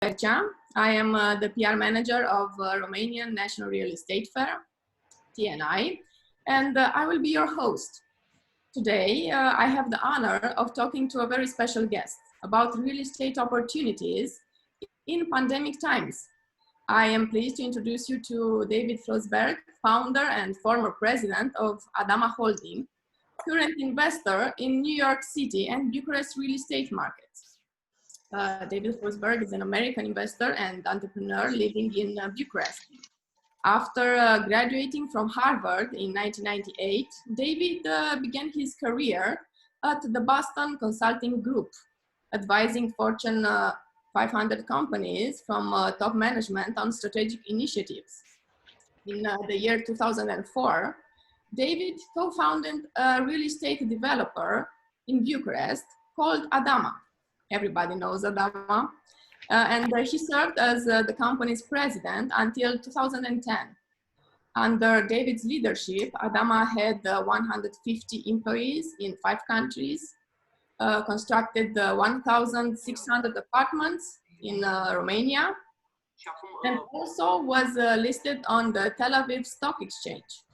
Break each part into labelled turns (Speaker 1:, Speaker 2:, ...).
Speaker 1: Bercea. I am the PR manager of Romanian National Real Estate Fair, TNI, and I will be your host. Today, I have the honor of talking to a very special guest about real estate opportunities in pandemic times. I am pleased to introduce you to David Flusberg, founder and former president of Adama Holding, current investor in New York City and Bucharest real estate markets. David Flusberg is an American investor and entrepreneur living in Bucharest. After graduating from Harvard in 1998, David began his career at the Boston Consulting Group, advising Fortune 500 companies from top management on strategic initiatives. In the year 2004, David co-founded a real estate developer in Bucharest called Adama. Everybody knows Adama. And he served as the company's president until 2010. Under David's leadership, Adama had 150 employees in 5 countries, constructed 1,600 apartments in Romania, and also was listed on the Tel Aviv Stock Exchange.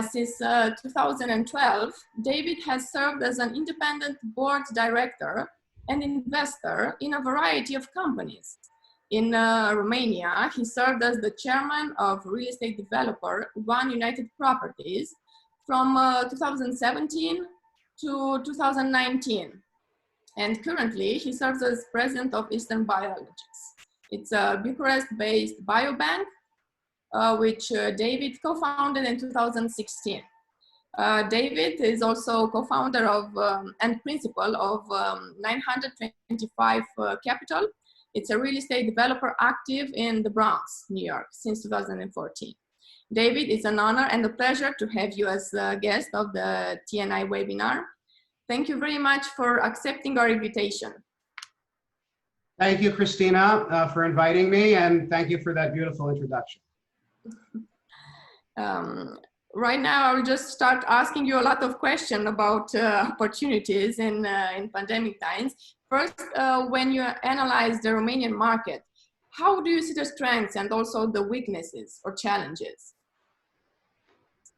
Speaker 1: Since 2012, David has served as an independent board director and investor in a variety of companies. In Romania, he served as the chairman of real estate developer One United Properties from 2017 to 2019. And currently, he serves as president of Eastern Biologix. It's a Bucharest-based biobank, which David co-founded in 2016. David is also co-founder of and principal of 925 Capital. It's a real estate developer active in the Bronx, New York, since 2014. David, it's an honor and a pleasure to have you as a guest of the TNI webinar. Thank you very much for accepting our invitation.
Speaker 2: Thank you, Christina, for inviting me, and thank you for that beautiful introduction.
Speaker 1: Right now, I will just start asking you a lot of questions about opportunities in pandemic times. First, when you analyze the Romanian market, how do you see the strengths and also the weaknesses or challenges?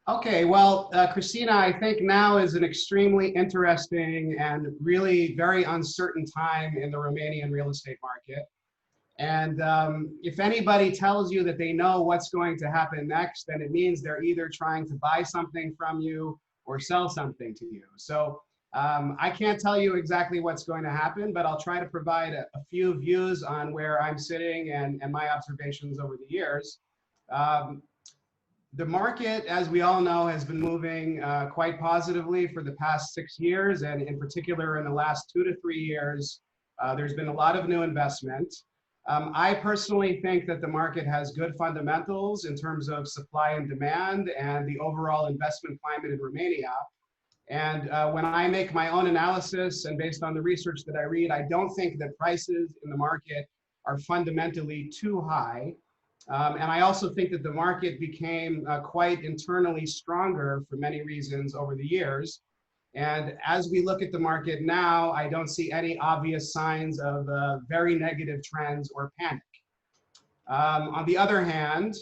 Speaker 2: Okay, well, Christina, I think now is an extremely interesting and really very uncertain time in the Romanian real estate market. And if anybody tells you that they know what's going to happen next, then it means they're either trying to buy something from you or sell something to you. So I can't tell you exactly what's going to happen, but I'll try to provide a few views on where I'm sitting and my observations over the years. The market, as we all know, has been moving quite positively for the past 6 years, and in particular in the last 2 to 3 years, there's been a lot of new investment. I personally think that the market has good fundamentals in terms of supply and demand and the overall investment climate in Romania. And when I make my own analysis and based on the research that I read, I don't think that prices in the market are fundamentally too high. And I also think that the market became quite internally stronger for many reasons over the years. And as we look at the market now, I don't see any obvious signs of very negative trends or panic. On the other hand,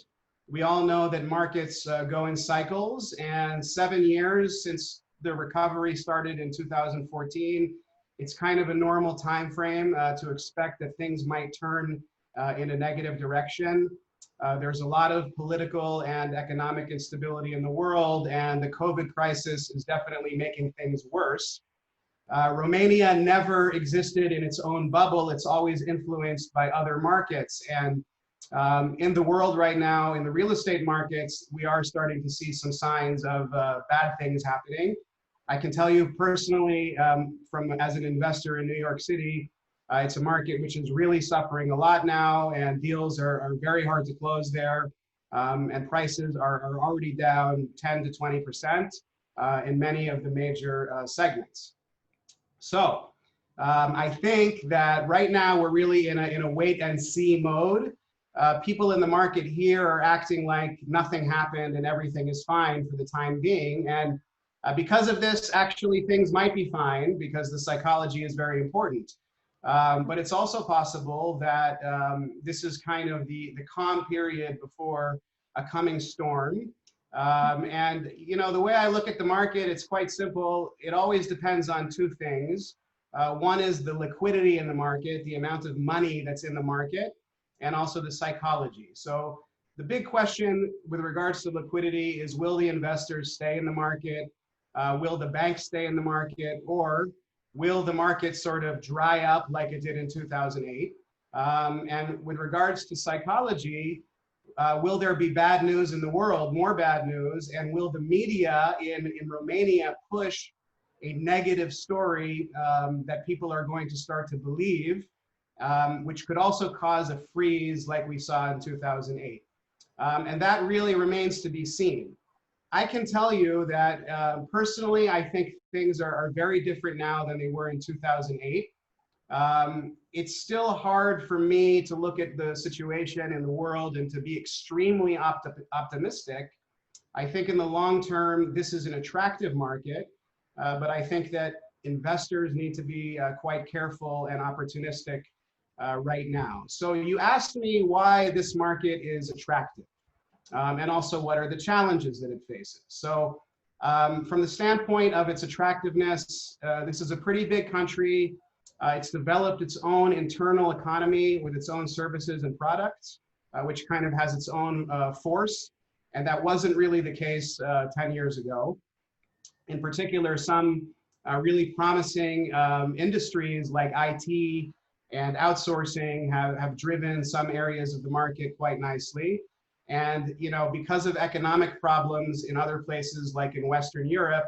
Speaker 2: we all know that markets go in cycles, and 7 years since the recovery started in 2014, it's kind of a normal time frame to expect that things might turn in a negative direction. There's a lot of political and economic instability in the world, and the COVID crisis is definitely making things worse. Romania never existed in its own bubble. It's always influenced by other markets. And in the world right now, in the real estate markets, we are starting to see some signs of bad things happening. I can tell you personally, as an investor in New York City, it's a market which is really suffering a lot now, and deals are very hard to close there, and prices are already down 10 to 20% in many of the major segments. So I think that right now we're really in a wait and see mode. People in the market here are acting like nothing happened and everything is fine for the time being. And because of this, actually things might be fine because the psychology is very important. But it's also possible that this is kind of the calm period before a coming storm. And you know, the way I look at the market, it's quite simple. It always depends on two things. One is the liquidity in the market, the amount of money that's in the market, and also the psychology. So the big question with regards to liquidity is, will the investors stay in the market? Will the banks stay in the market? Or will the market sort of dry up like it did in 2008? And with regards to psychology, will there be bad news in the world, more bad news? And will the media in Romania push a negative story that people are going to start to believe, which could also cause a freeze like we saw in 2008? And that really remains to be seen. I can tell you that personally, I think things are very different now than they were in 2008. It's still hard for me to look at the situation in the world and to be extremely optimistic. I think in the long term, this is an attractive market, but I think that investors need to be quite careful and opportunistic right now. So you asked me why this market is attractive. And also what are the challenges that it faces. So from the standpoint of its attractiveness, this is a pretty big country. It's developed its own internal economy with its own services and products, which kind of has its own force. And that wasn't really the case 10 years ago. In particular, some really promising industries like IT and outsourcing have driven some areas of the market quite nicely. And you know, because of economic problems in other places like in Western Europe,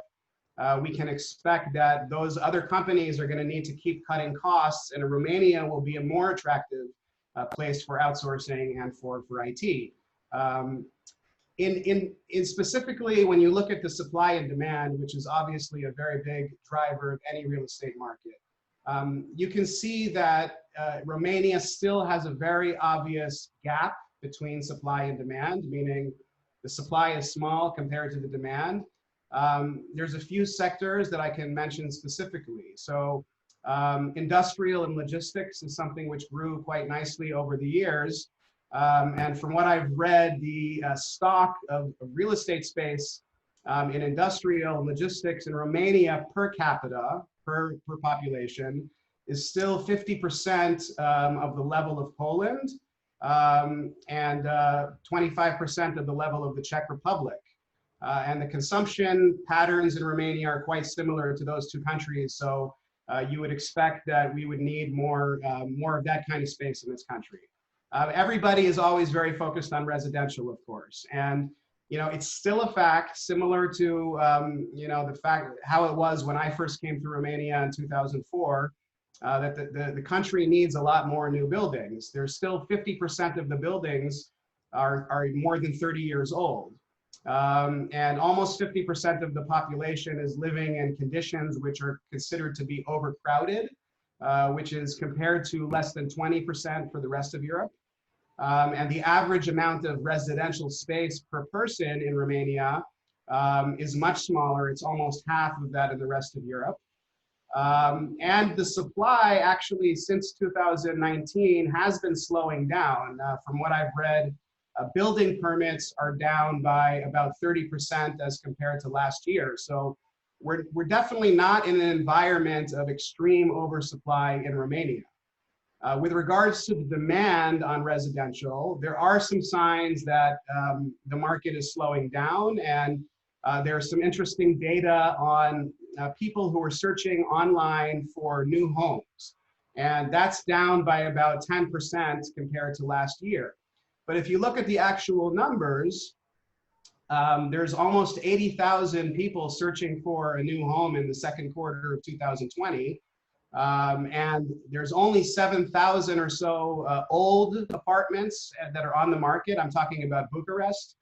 Speaker 2: we can expect that those other companies are going to need to keep cutting costs, and Romania will be a more attractive place for outsourcing and for IT. In specifically, when you look at the supply and demand, which is obviously a very big driver of any real estate market, you can see that Romania still has a very obvious gap between supply and demand, meaning the supply is small compared to the demand. There's a few sectors that I can mention specifically. So industrial and logistics is something which grew quite nicely over the years. And from what I've read, the stock of real estate space in industrial and logistics in Romania per capita, per population, is still 50% of the level of Poland, and 25% of the level of the Czech Republic. And the consumption patterns in Romania are quite similar to those two countries. So you would expect that we would need more of that kind of space in this country. Everybody is always very focused on residential, of course. And you know, it's still a fact, similar to you know, the fact how it was when I first came to Romania in 2004, that the country needs a lot more new buildings. There's still 50% of the buildings are more than 30 years old. And almost 50% of the population is living in conditions which are considered to be overcrowded, which is compared to less than 20% for the rest of Europe. And the average amount of residential space per person in Romania is much smaller. It's almost half of that in the rest of Europe. And the supply actually since 2019 has been slowing down. From what I've read, building permits are down by about 30% as compared to last year. So we're definitely not in an environment of extreme oversupply in Romania. With regards to the demand on residential, there are some signs that the market is slowing down, and there's some interesting data on people who are searching online for new homes. And that's down by about 10% compared to last year. But if you look at the actual numbers, there's almost 80,000 people searching for a new home in the second quarter of 2020. And there's only 7,000 or so old apartments that are on the market. I'm talking about Bucharest,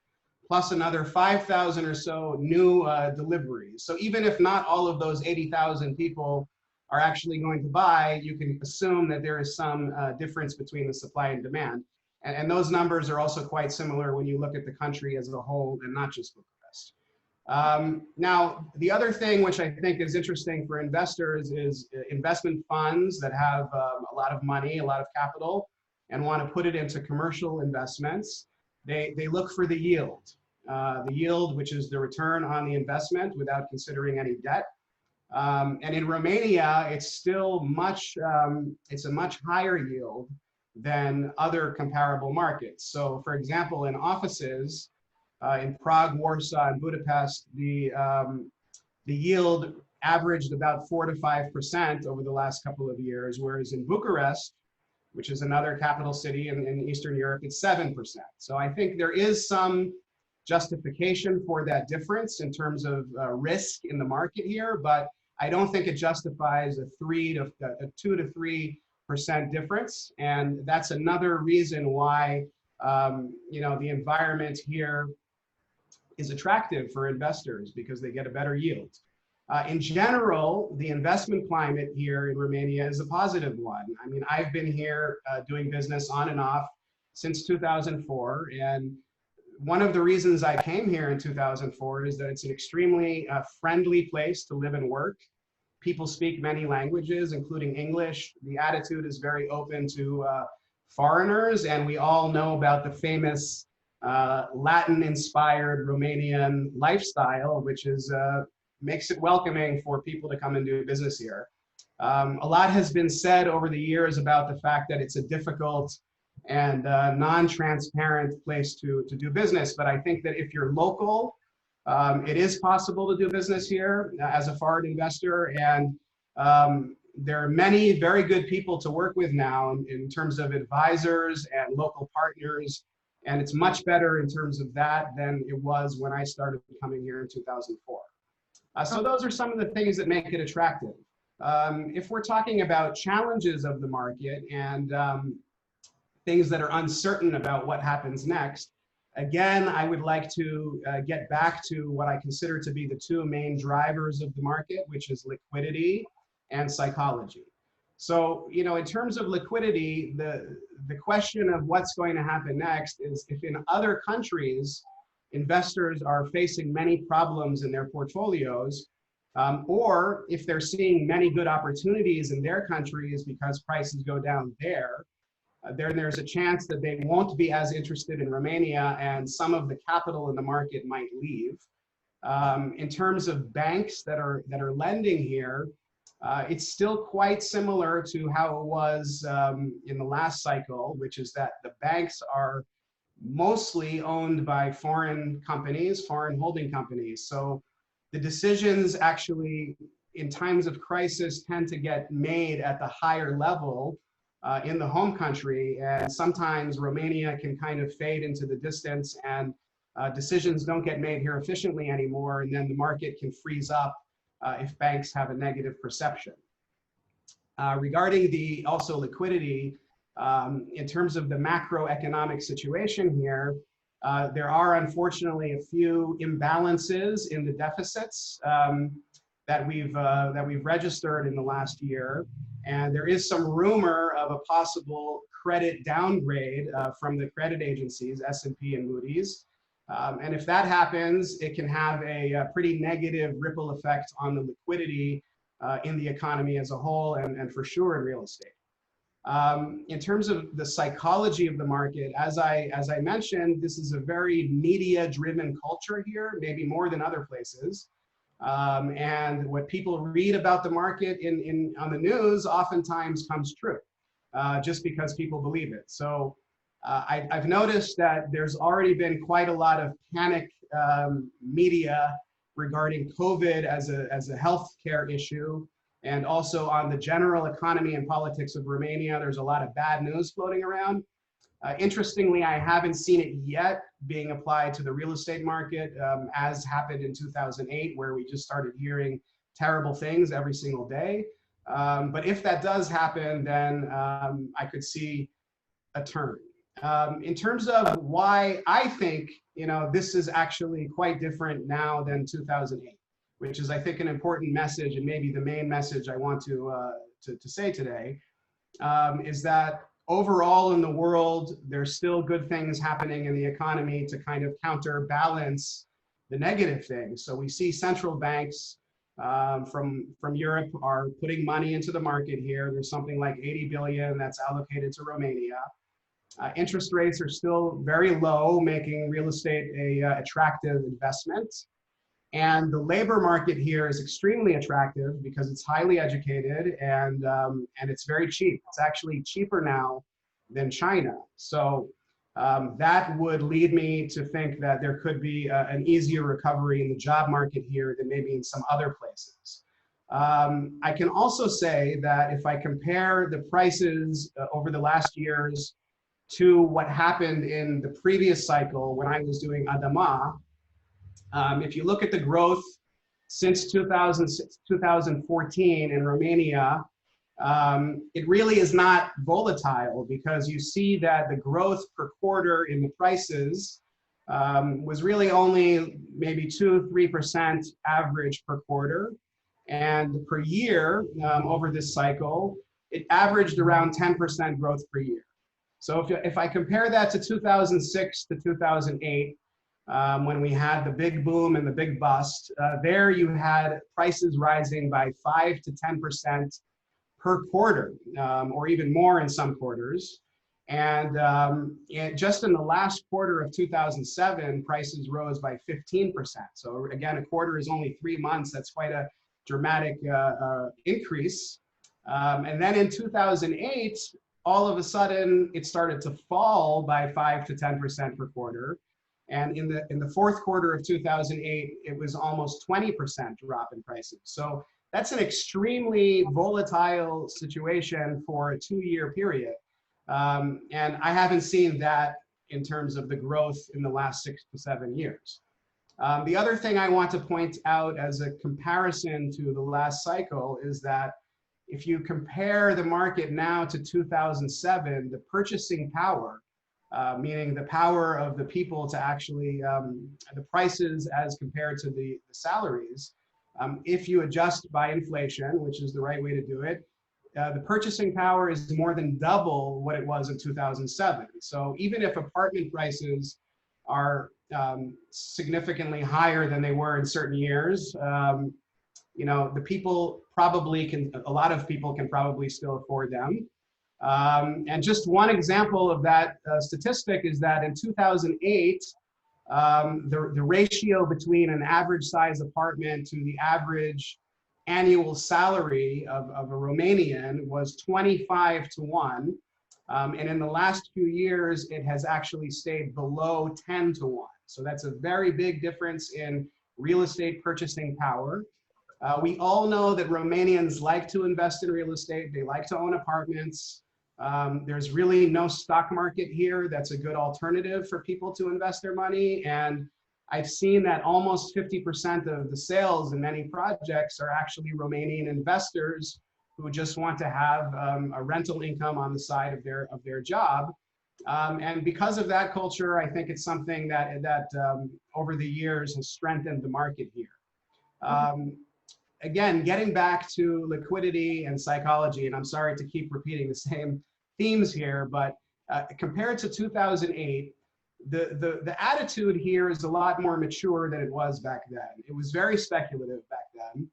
Speaker 2: plus another 5,000 or so new deliveries. So even if not all of those 80,000 people are actually going to buy, you can assume that there is some difference between the supply and demand. And those numbers are also quite similar when you look at the country as a whole and not just Bucharest. Now, the other thing which I think is interesting for investors is investment funds that have a lot of money, a lot of capital, and want to put it into commercial investments. They look for the yield, which is the return on the investment without considering any debt. And in Romania, it's still it's a much higher yield than other comparable markets. So for example, in offices, in Prague, Warsaw, and Budapest, the yield averaged about 4 to 5% over the last couple of years, whereas in Bucharest, which is another capital city in Eastern Europe, it's 7%. So I think there is some justification for that difference in terms of risk in the market here, but I don't think it justifies a 2 to 3% difference. And that's another reason why the environment here is attractive for investors, because they get a better yield. In general, the investment climate here in Romania is a positive one. I mean, I've been here doing business on and off since 2004. And one of the reasons I came here in 2004 is that it's an extremely friendly place to live and work. People speak many languages, including English. The attitude is very open to foreigners, and we all know about the famous Latin-inspired Romanian lifestyle, which is makes it welcoming for people to come and do business here. A lot has been said over the years about the fact that it's a difficult and non-transparent place to do business, but I think that if you're local, it is possible to do business here as a foreign investor, and there are many very good people to work with now in terms of advisors and local partners. And it's much better in terms of that than it was when I started coming here in 2004. So those are some of the things that make it attractive. If we're talking about challenges of the market and things that are uncertain about what happens next, again, I would like to get back to what I consider to be the two main drivers of the market, which is liquidity and psychology. So, in terms of liquidity, the question of what's going to happen next is if in other countries, investors are facing many problems in their portfolios, or if they're seeing many good opportunities in their countries because prices go down there, then there's a chance that they won't be as interested in Romania and some of the capital in the market might leave. In terms of banks that are lending here, it's still quite similar to how it was in the last cycle, which is that the banks are mostly owned by foreign companies, foreign holding companies. So the decisions actually in times of crisis tend to get made at the higher level in the home country. And sometimes Romania can kind of fade into the distance and decisions don't get made here efficiently anymore. And then the market can freeze up if banks have a negative perception. Regarding also liquidity, in terms of the macroeconomic situation here, there are unfortunately a few imbalances in the deficits that we've registered in the last year, and there is some rumor of a possible credit downgrade from the credit agencies, S&P and Moody's. And if that happens, it can have a pretty negative ripple effect on the liquidity in the economy as a whole, and for sure in real estate. In terms of the psychology of the market, as I mentioned, this is a very media-driven culture here, maybe more than other places. And what people read about the market on the news oftentimes comes true, just because people believe it. So I've noticed that there's already been quite a lot of panic media regarding COVID as a healthcare issue, and also on the general economy and politics of Romania. There's a lot of bad news floating around. Interestingly, I haven't seen it yet being applied to the real estate market, as happened in 2008, where we just started hearing terrible things every single day. But if that does happen, then I could see a turn. In terms of why I think this is actually quite different now than 2008, which is, I think, an important message, and maybe the main message I want to say today, is that overall in the world, there's still good things happening in the economy to kind of counterbalance the negative things. So we see central banks from Europe are putting money into the market here. There's something like 80 billion that's allocated to Romania. Interest rates are still very low, making real estate a attractive investment. And the labor market here is extremely attractive because it's highly educated and it's very cheap. It's actually cheaper now than China. So that would lead me to think that there could be an easier recovery in the job market here than maybe in some other places. I can also say that if I compare the prices over the last years to what happened in the previous cycle when I was doing Adama, if you look at the growth since 2014 in Romania, it really is not volatile because you see that the growth per quarter in the prices was really only maybe 2–3% average per quarter. And per year over this cycle, it averaged around 10% growth per year. So if I compare that to 2006 to 2008, when we had the big boom and the big bust, there you had prices rising by 5 to 10% per quarter, or even more in some quarters. And just in the last quarter of 2007, prices rose by 15%. So again, a quarter is only 3 months. That's quite a dramatic increase. And then in 2008, all of a sudden, it started to fall by 5 to 10% per quarter. And in the fourth quarter of 2008, it was almost 20% drop in prices. So that's an extremely volatile situation for a 2-year period. And I haven't seen that in terms of the growth in the last 6 to 7 years. The other thing I want to point out as a comparison to the last cycle is that if you compare the market now to 2007, the purchasing power, meaning the power of the people to actually, the prices as compared to the salaries, if you adjust by inflation, which is the right way to do it, the purchasing power is more than double what it was in 2007. So even if apartment prices are significantly higher than they were in certain years, you know, the people probably can, a lot of people can probably still afford them. And just one example of that statistic is that in 2008, the ratio between an average size apartment to the average annual salary of a Romanian was 25:1. And in the last few years, it has actually stayed below 10:1. So that's a very big difference in real estate purchasing power. We all know that Romanians like to invest in real estate. They like to own apartments. There's really no stock market here that's a good alternative for people to invest their money. And I've seen that almost 50% of the sales in many projects are actually Romanian investors who just want to have a rental income on the side of their job. And because of that culture, I think it's something that over the years has strengthened the market here. Again, getting back to liquidity and psychology, and I'm sorry to keep repeating the same themes here, but compared to 2008, the attitude here is a lot more mature than it was back then. It was very speculative back then.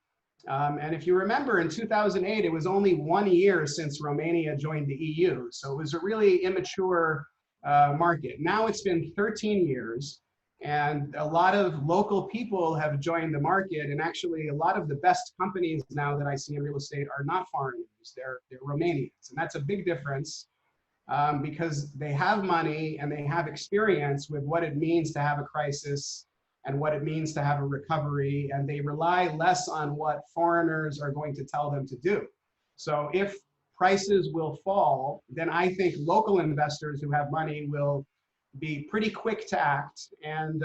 Speaker 2: And if you remember, in 2008, it was only 1 year since Romania joined the EU. So it was a really immature market. Now it's been 13 years. And a lot of local people have joined the market, and actually a lot of the best companies now that I see in real estate are not foreigners, they're Romanians. And that's a big difference because they have money and they have experience with what it means to have a crisis and what it means to have a recovery, and they rely less on what foreigners are going to tell them to do. So if prices will fall, then I think local investors who have money will be pretty quick to act, and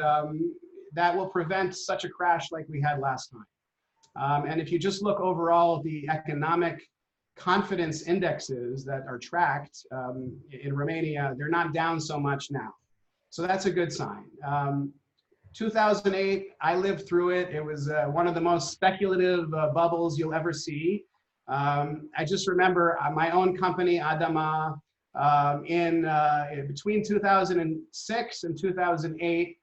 Speaker 2: that will prevent such a crash like we had last time. And if you just look overall, the economic confidence indexes that are tracked in Romania, they're not down so much now. So that's a good sign. 2008, I lived through it. It was one of the most speculative bubbles you'll ever see. I just remember my own company, Adama, between 2006 and 2008,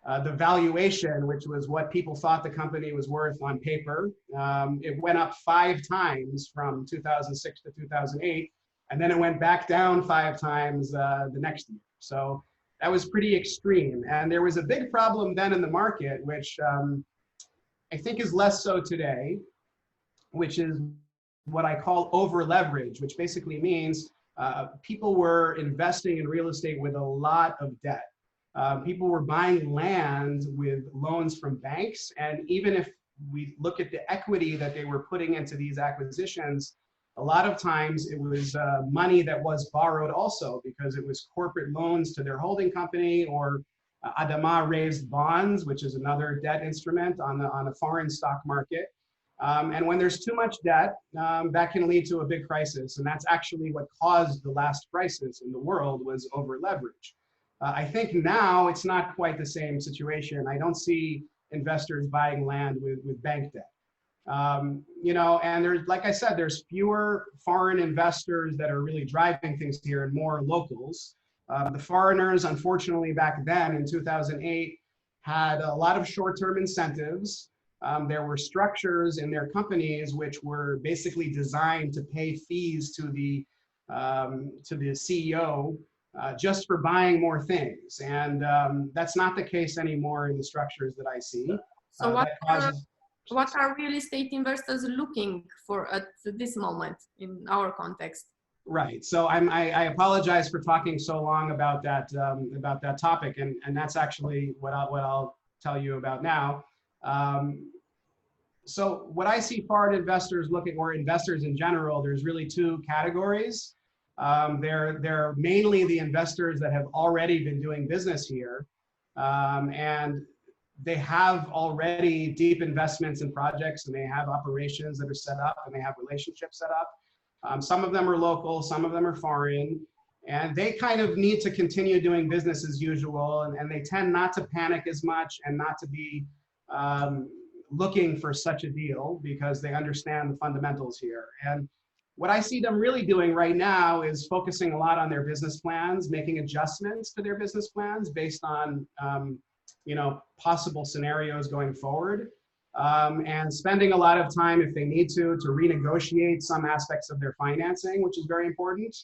Speaker 2: the valuation, which was what people thought the company was worth on paper, it went up 5 times from 2006 to 2008, and then it went back down 5 times the next year. So that was pretty extreme. And there was a big problem then in the market, which I think is less so today, which is what I call over leverage, which basically means people were investing in real estate with a lot of debt. People were buying land with loans from banks. And even if we look at the equity that they were putting into these acquisitions, a lot of times it was money that was borrowed also, because it was corporate loans to their holding company, or Adama raised bonds, which is another debt instrument on the foreign stock market. And when there's too much debt, that can lead to a big crisis. And that's actually what caused the last crisis in the world, was over leverage. I think now it's not quite the same situation. I don't see investors buying land with bank debt. You know, and there's, like I said, there's fewer foreign investors that are really driving things here and more locals. The foreigners, unfortunately, back then in 2008, had a lot of short-term incentives. There were structures in their companies which were basically designed to pay fees to the CEO just for buying more things. And that's not the case anymore in the structures that I see.
Speaker 1: So what are real estate investors looking for at this moment in our context?
Speaker 2: Right. So I apologize for talking so long about that topic, and that's actually what I'll tell you about now. So what I see foreign investors looking, or investors in general, there's really 2 categories. They're mainly the investors that have already been doing business here, and they have already deep investments in projects, and they have operations that are set up, and they have relationships set up. Some of them are local, some of them are foreign, and they kind of need to continue doing business as usual, and they tend not to panic as much and not to be looking for such a deal, because they understand the fundamentals here. And what I see them really doing right now is focusing a lot on their business plans, making adjustments to their business plans based on you know, possible scenarios going forward, and spending a lot of time, if they need to renegotiate some aspects of their financing, which is very important,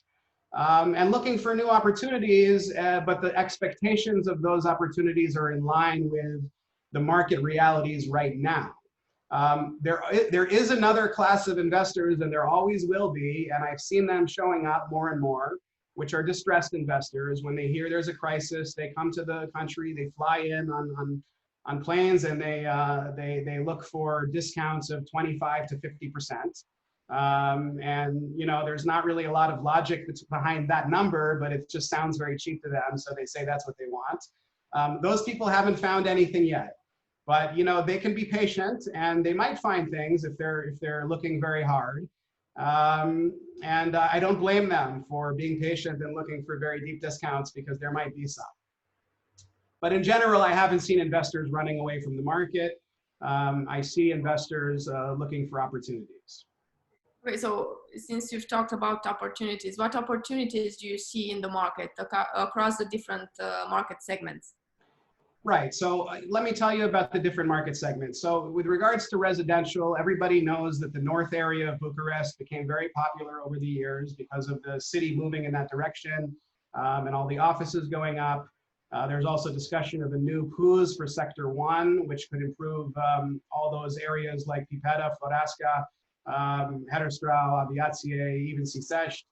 Speaker 2: and looking for new opportunities, but the expectations of those opportunities are in line with the market realities right now. There is another class of investors, and there always will be, and I've seen them showing up more and more, which are distressed investors. When they hear there's a crisis, they come to the country, they fly in on planes, and they look for discounts of 25 to 50%. And you know, there's not really a lot of logic that's behind that number, but it just sounds very cheap to them, so they say that's what they want. Those people haven't found anything yet, but you know, they can be patient, and they might find things if they're looking very hard. And I don't blame them for being patient and looking for very deep discounts, because there might be some. But in general, I haven't seen investors running away from the market. I see investors looking for opportunities.
Speaker 1: Okay, so since you've talked about opportunities, what opportunities do you see in the market across the different market segments?
Speaker 2: Right, so let me tell you about the different market segments. So with regards to residential, everybody knows that the north area of Bucharest became very popular over the years because of the city moving in that direction, and all the offices going up. There's also discussion of a new PUZ for Sector 1, which could improve all those areas like Pipeda, Floreasca, Herăstrău, Aviație, even Sisești.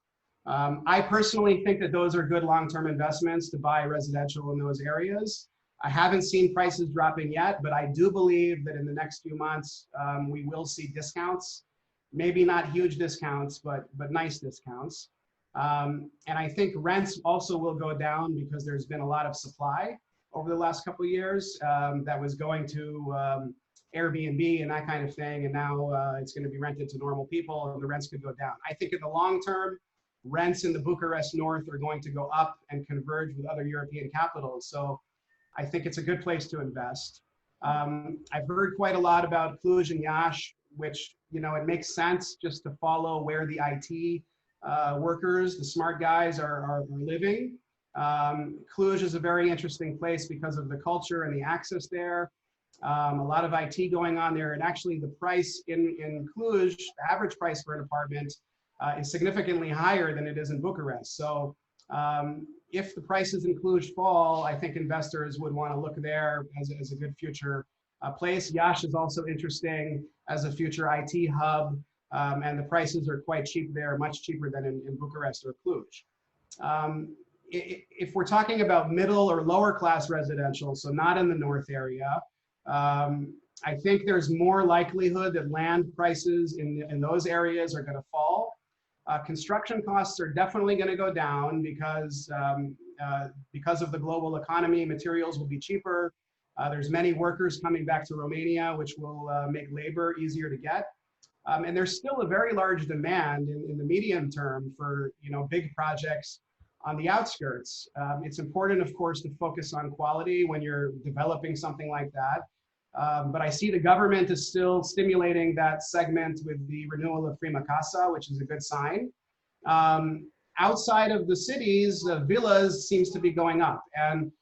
Speaker 2: I personally think that those are good long-term investments to buy residential in those areas. I haven't seen prices dropping yet, but I do believe that in the next few months, we will see discounts. Maybe not huge discounts, but nice discounts. And I think rents also will go down, because there's been a lot of supply over the last couple of years that was going to Airbnb and that kind of thing. And now it's going to be rented to normal people, and the rents could go down. I think in the long term, rents in the Bucharest North are going to go up and converge with other European capitals. So I think it's a good place to invest. I've heard quite a lot about Cluj and Iași, which, you know, it makes sense just to follow where the IT workers, the smart guys are living. Cluj is a very interesting place because of the culture and the access there. A lot of IT going on there, and actually the price in Cluj, the average price for an apartment is significantly higher than it is in Bucharest. So if the prices in Cluj fall, I think investors would want to look there as a good future place. Iași is also interesting as a future IT hub, and the prices are quite cheap there, much cheaper than in Bucharest or Cluj. If we're talking about middle or lower class residential, so not in the north area, I think there's more likelihood that land prices in those areas are going to fall. Construction costs are definitely going to go down because of the global economy. Materials will be cheaper. There's many workers coming back to Romania, which will make labor easier to get. And there's still a very large demand in the medium term for big projects on the outskirts. It's important, of course, to focus on quality when you're developing something like that. But I see the government is still stimulating that segment with the renewal of Prima Casa, which is a good sign. Outside of the cities, villas seems to be going up. And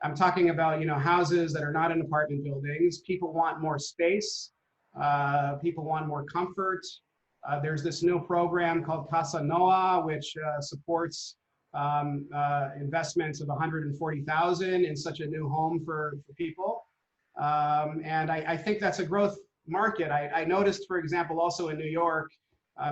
Speaker 2: I'm talking about houses that are not in apartment buildings. People want more space. People want more comfort. There's this new program called Casa Noua, which supports investments of 140,000 in such a new home for people. And I think that's a growth market. I noticed, for example, also in New York,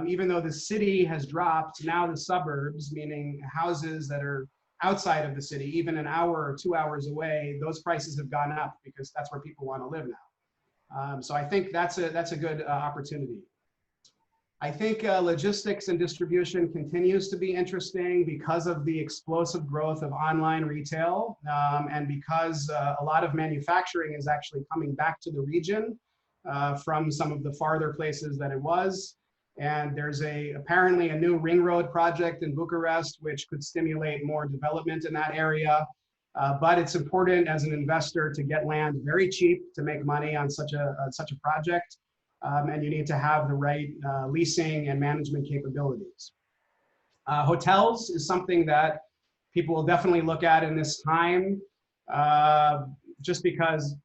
Speaker 2: even though the city has dropped, now the suburbs, meaning houses that are outside of the city, even an hour or 2 hours away, those prices have gone up because that's where people want to live now. So I think that's a good opportunity. I think logistics and distribution continues to be interesting because of the explosive growth of online retail, and because a lot of manufacturing is actually coming back to the region from some of the farther places that it was. And there's apparently a new ring road project in Bucharest, which could stimulate more development in that area. But it's important as an investor to get land very cheap to make money on such a project. And you need to have the right leasing and management capabilities. Hotels is something that people will definitely look at in this time, just because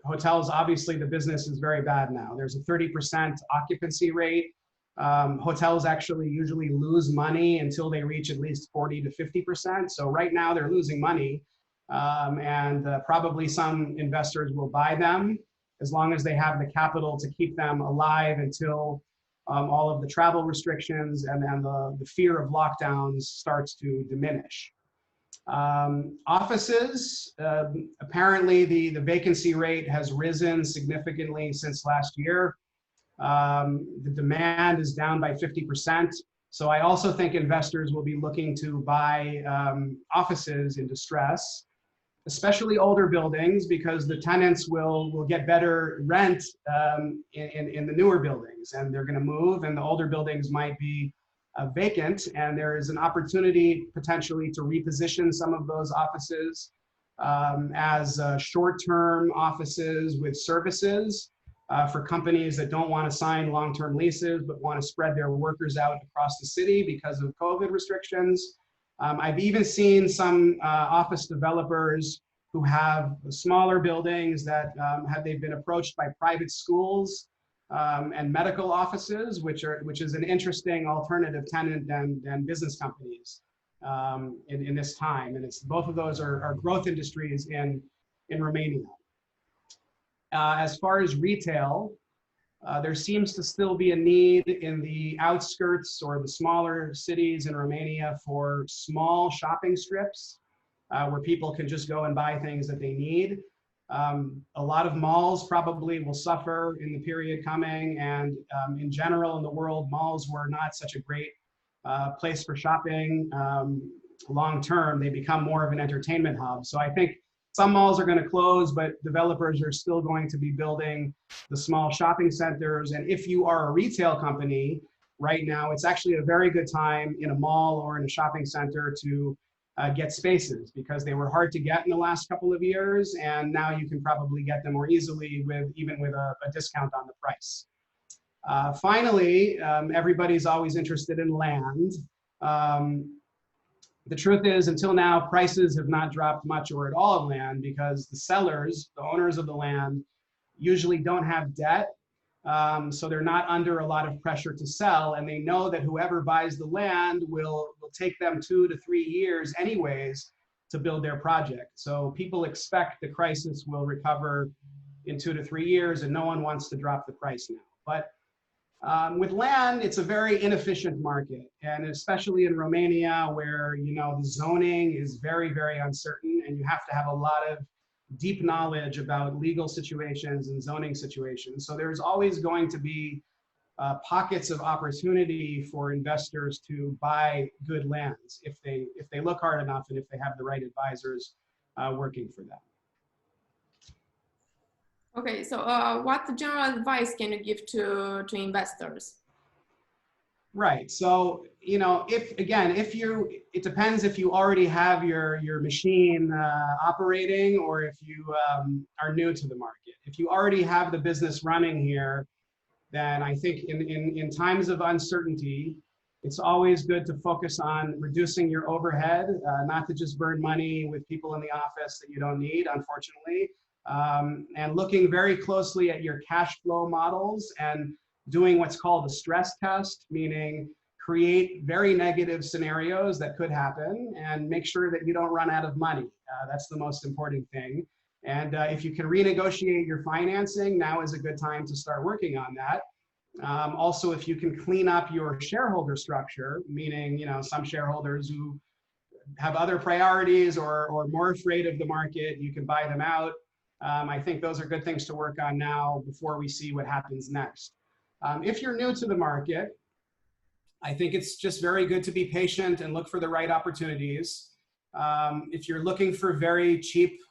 Speaker 2: hotels, obviously the business is very bad now. There's a 30% occupancy rate. Hotels actually usually lose money until they reach at least 40 to 50%. So right now they're losing money, and probably some investors will buy them as long as they have the capital to keep them alive until all of the travel restrictions and the fear of lockdowns starts to diminish. Offices, apparently the vacancy rate has risen significantly since last year. The demand is down by 50%. So I also think investors will be looking to buy offices in distress, especially older buildings, because the tenants will get better rent in the newer buildings, and they're going to move, and the older buildings might be vacant, and there is an opportunity potentially to reposition some of those offices as short-term offices with services for companies that don't want to sign long-term leases but want to spread their workers out across the city because of COVID restrictions. I've even seen some office developers who have smaller buildings that they've been approached by private schools and medical offices, which is an interesting alternative tenant than business companies in this time. And both of those are growth industries in Romania. As far as retail, there seems to still be a need in the outskirts or the smaller cities in Romania for small shopping strips where people can just go and buy things that they need. A lot of malls probably will suffer in the period coming, and in general in the world, malls were not such a great place for shopping. Long term, they become more of an entertainment hub. So I think some malls are going to close, but developers are still going to be building the small shopping centers. And if you are a retail company right now, it's actually a very good time in a mall or in a shopping center to get spaces, because they were hard to get in the last couple of years, and now you can probably get them more easily even with a discount on the price. Finally, everybody's always interested in land. The truth is, until now, prices have not dropped much or at all of land because the sellers, the owners of the land, usually don't have debt. So they're not under a lot of pressure to sell, and they know that whoever buys the land will take them 2 to 3 years anyways to build their project. So people expect the crisis will recover in 2 to 3 years, and no one wants to drop the price now. But with land, it's a very inefficient market, and especially in Romania, where the zoning is very, very uncertain, and you have to have a lot of deep knowledge about legal situations and zoning situations. So there's always going to be pockets of opportunity for investors to buy good lands if they look hard enough and if they have the right advisors working for them.
Speaker 1: Okay, so what general advice can you give to investors?
Speaker 2: Right. So, it depends if you already have your machine operating or if you are new to the market. If you already have the business running here, then I think in times of uncertainty, it's always good to focus on reducing your overhead, not to just burn money with people in the office that you don't need, unfortunately, and looking very closely at your cash flow models and doing what's called a stress test, meaning create very negative scenarios that could happen and make sure that you don't run out of money. That's the most important thing. And if you can renegotiate your financing, now is a good time to start working on that. Also, if you can clean up your shareholder structure, meaning some shareholders who have other priorities or more afraid of the market, you can buy them out. I think those are good things to work on now before we see what happens next. If you're new to the market, I think it's just very good to be patient and look for the right opportunities. If you're looking for very cheap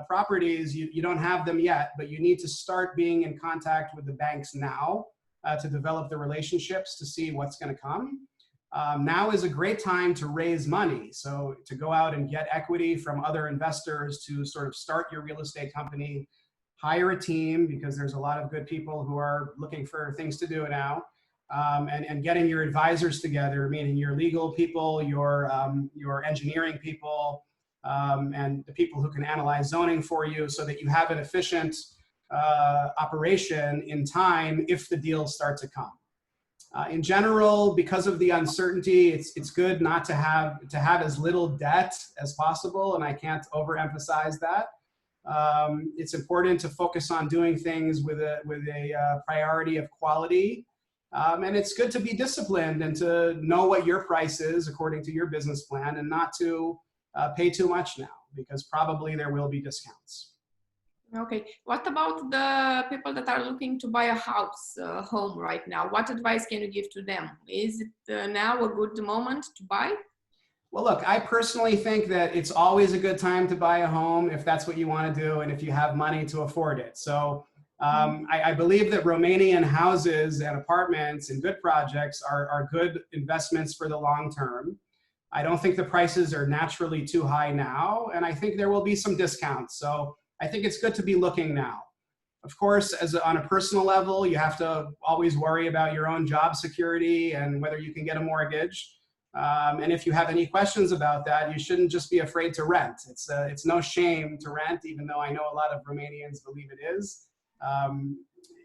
Speaker 2: properties, you don't have them yet, but you need to start being in contact with the banks now to develop the relationships to see what's going to come. Now is a great time to raise money. So to go out and get equity from other investors to sort of start your real estate company, hire a team, because there's a lot of good people who are looking for things to do now, and getting your advisors together, meaning your legal people, your engineering people, and the people who can analyze zoning for you so that you have an efficient operation in time if the deals start to come. In general, because of the uncertainty, it's good not to have as little debt as possible, and I can't overemphasize that. It's important to focus on doing things with a priority of quality, and it's good to be disciplined and to know what your price is according to your business plan, and not to pay too much now, because probably there will be discounts.
Speaker 1: Okay, what about the people that are looking to buy a home right now? What advice can you give to them? Is it now a good moment to buy?
Speaker 2: Well, look, I personally think that it's always a good time to buy a home if that's what you want to do and if you have money to afford it. So I believe that Romanian houses and apartments and good projects are good investments for the long term. I don't think the prices are naturally too high now, and I think there will be some discounts. So I think it's good to be looking now. Of course, on a personal level, you have to always worry about your own job security and whether you can get a mortgage. And if you have any questions about that, you shouldn't just be afraid to rent. It's no shame to rent, even though I know a lot of Romanians believe it is.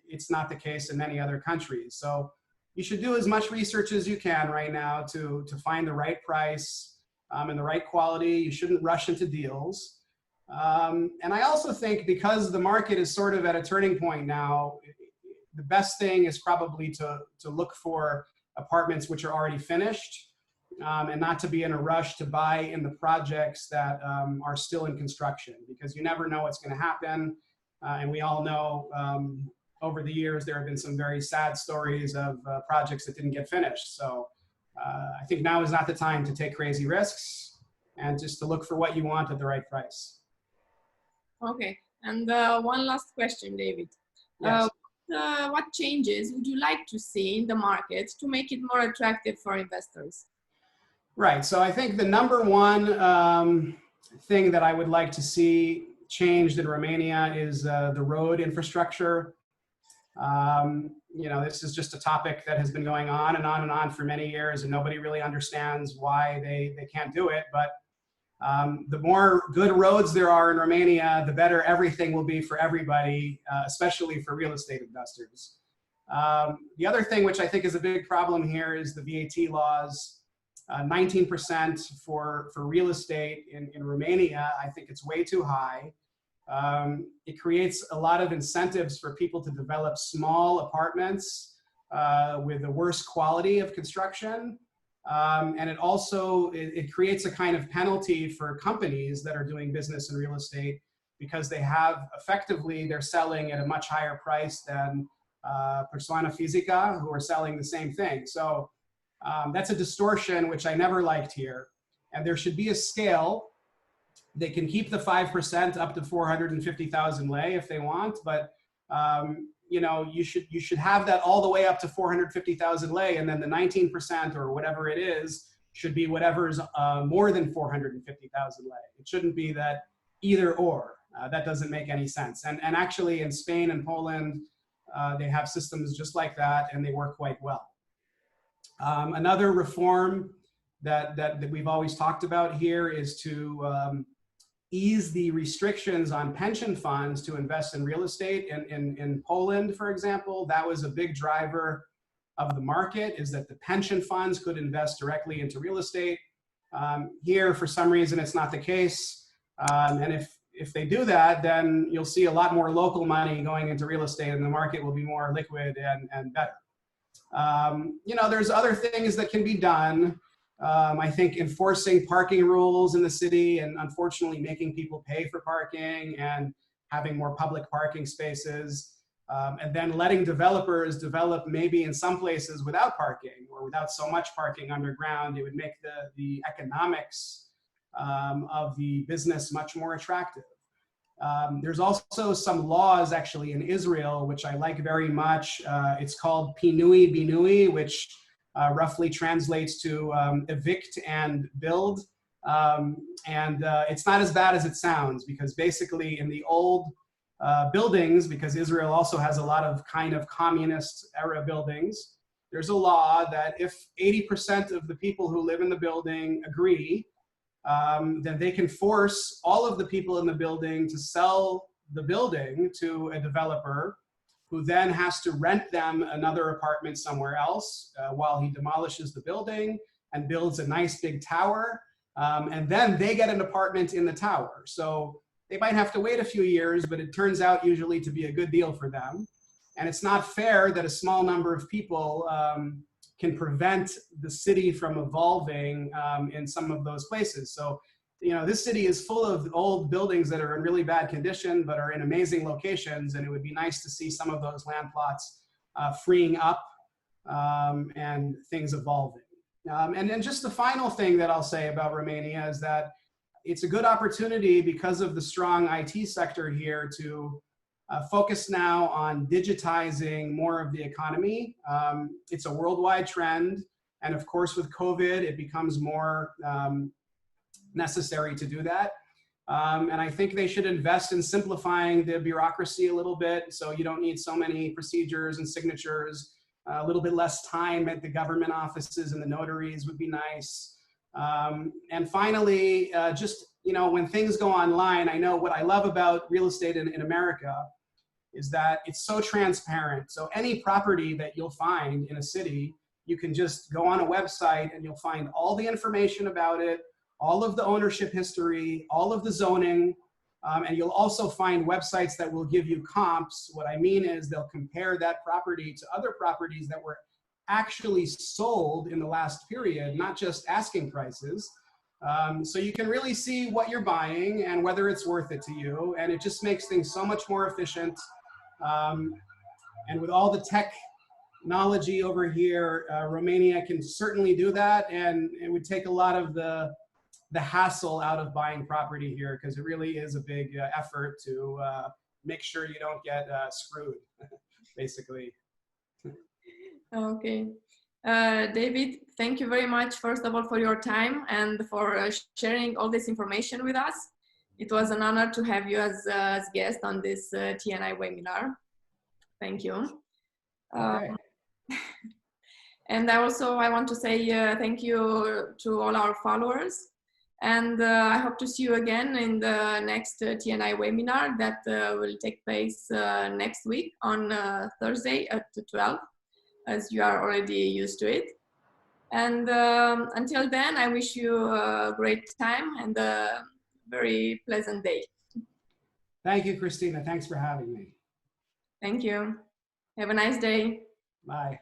Speaker 2: It's not the case in many other countries. So you should do as much research as you can right now to find the right price and the right quality. You shouldn't rush into deals. And I also think because the market is sort of at a turning point now, the best thing is probably to look for apartments which are already finished, and not to be in a rush to buy in the projects that are still in construction, because you never know what's going to happen. And we all know over the years there have been some very sad stories of projects that didn't get finished. So I think now is not the time to take crazy risks and just to look for what you want at the right price.
Speaker 1: Okay, and one last question, David.
Speaker 2: Yes.
Speaker 1: What changes would you like to see in the market to make it more attractive for investors?
Speaker 2: Right, so I think the number one thing that I would like to see changed in Romania is the road infrastructure. You know, this is just a topic that has been going on and on and on for many years, and nobody really understands why they can't do it. But the more good roads there are in Romania, the better everything will be for everybody, especially for real estate investors. The other thing which I think is a big problem here is the VAT laws. 19% for real estate in Romania, I think it's way too high. It creates a lot of incentives for people to develop small apartments with the worst quality of construction. And it also, it creates a kind of penalty for companies that are doing business in real estate, because they have effectively, they're selling at a much higher price than persona fisica who are selling the same thing. So that's a distortion which I never liked here. And there should be a scale. They can keep the 5% up to 450,000 lei if they want, but you know, you should have that all the way up to 450,000 lei, and then the 19% or whatever it is should be whatever's more than 450,000 lei. It shouldn't be that either or. That doesn't make any sense. And actually in Spain and Poland, they have systems just like that, and they work quite well. Another reform that we've always talked about here is to ease the restrictions on pension funds to invest in real estate. In Poland, for example, that was a big driver of the market, is that the pension funds could invest directly into real estate. Here, for some reason, it's not the case. And if they do that, then you'll see a lot more local money going into real estate, and the market will be more liquid and better. You know, there's other things that can be done. I think enforcing parking rules in the city, and unfortunately making people pay for parking, and having more public parking spaces, and then letting developers develop maybe in some places without parking or without so much parking underground. It would make the economics of the business much more attractive. There's also some laws actually in Israel, which I like very much. It's called Pinui Binui, which roughly translates to evict and build. It's not as bad as it sounds, because basically in the old buildings, because Israel also has a lot of kind of communist era buildings, there's a law that if 80% of the people who live in the building agree, then they can force all of the people in the building to sell the building to a developer, who then has to rent them another apartment somewhere else while he demolishes the building and builds a nice big tower. And then they get an apartment in the tower. So they might have to wait a few years, but it turns out usually to be a good deal for them. And it's not fair that a small number of people can prevent the city from evolving in some of those places. So, you know, this city is full of old buildings that are in really bad condition, but are in amazing locations. And it would be nice to see some of those land plots freeing up and things evolving. And then just the final thing that I'll say about Romania is that it's a good opportunity, because of the strong IT sector here, to focus now on digitizing more of the economy. It's a worldwide trend. And of course, with COVID, it becomes more necessary to do that. And I think they should invest in simplifying the bureaucracy a little bit, so you don't need so many procedures and signatures. A little bit less time at the government offices and the notaries would be nice. And finally, just, you know, when things go online, I know what I love about real estate in America is that it's so transparent. So any property that you'll find in a city, you can just go on a website and you'll find all the information about it, all of the ownership history, all of the zoning, and you'll also find websites that will give you comps. What I mean is they'll compare that property to other properties that were actually sold in the last period, not just asking prices. So you can really see what you're buying and whether it's worth it to you. And it just makes things so much more efficient. And with all the technology over here, Romania can certainly do that. And it would take a lot of the hassle out of buying property here, because it really is a big effort to make sure you don't get screwed, basically.
Speaker 1: Okay. David, thank you very much, first of all, for your time and for sharing all this information with us. It was an honor to have you as guest on this TNI webinar. Thank you.
Speaker 2: Okay.
Speaker 1: And I want to say thank you to all our followers. And I hope to see you again in the next TNI webinar that will take place next week on Thursday at 12, as you are already used to it. And until then, I wish you a great time and a very pleasant day.
Speaker 2: Thank you, Christina. Thanks for having me.
Speaker 1: Thank you. Have a nice day.
Speaker 2: Bye.